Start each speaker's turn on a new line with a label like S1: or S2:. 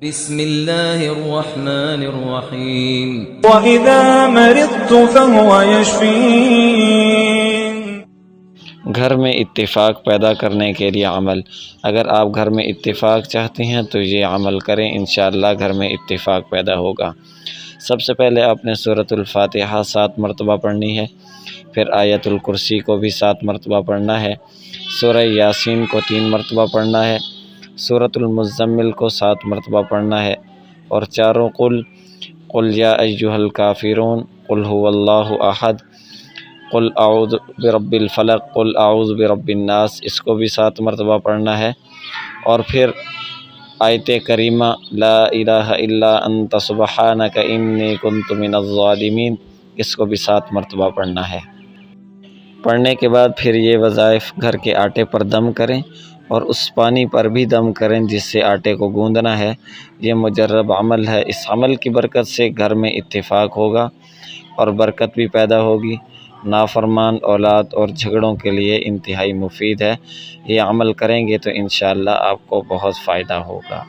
S1: بسم الله الرحمن الرحيم
S2: وَإِذَا مَرِضْتُ فَهُوَ يَشْفِينِ۔
S3: گھر میں اتفاق پیدا کرنے کے لیے عمل۔ اگر آپ گھر میں اتفاق چاہتے ہیں تو یہ عمل کریں، انشاءاللہ گھر میں اتفاق پیدا ہوگا۔ سب سے پہلے آپ نے سورۃ الفاتحہ 7 مرتبہ پڑھنی ہے، پھر آیت الکرسی کو بھی 7 مرتبہ پڑھنا ہے، سورہ یاسین کو 3 مرتبہ پڑھنا ہے، سورۃ المزمل کو 7 مرتبہ پڑھنا ہے، اور چاروں قل یا ایھا الکافرون، قل ھو اللہ احد، قل اعوذ برب الفلق، قل اعوذ برب الناس، اس کو بھی 7 مرتبہ پڑھنا ہے، اور پھر آیت کریمہ لا الہ الا انت سبحانک انی کنت من الظالمین، اس کو بھی 7 مرتبہ پڑھنا ہے۔ پڑھنے کے بعد پھر یہ وظائف گھر کے آٹے پر دم کریں، اور اس پانی پر بھی دم کریں جس سے آٹے کو گوندنا ہے۔ یہ مجرب عمل ہے، اس عمل کی برکت سے گھر میں اتفاق ہوگا اور برکت بھی پیدا ہوگی۔ نافرمان اولاد اور جھگڑوں کے لیے انتہائی مفید ہے، یہ عمل کریں گے تو انشاءاللہ آپ کو بہت فائدہ ہوگا۔